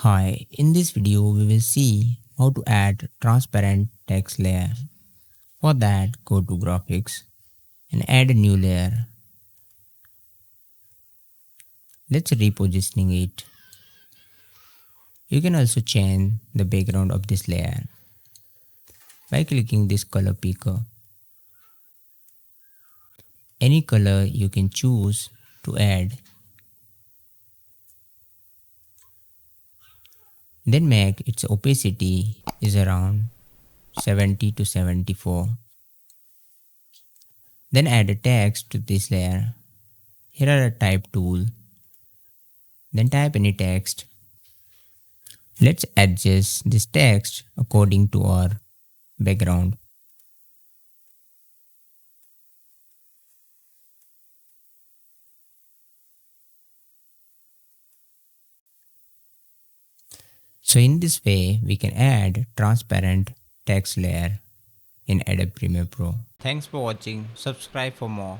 Hi, in this video we will see how to add transparent text layer. For that, go to graphics and add a new layer. Let's repositioning it. You can also change the background of this layer by clicking this color picker. Any color you can choose to add. Then make its opacity is around 70 to 74. Then add a text to this layer. Here are a type tool. Then type any text. Let's adjust this text according to our background. So in this way, we can add transparent text layer in Adobe Premiere Pro. Thanks for watching. Subscribe for more.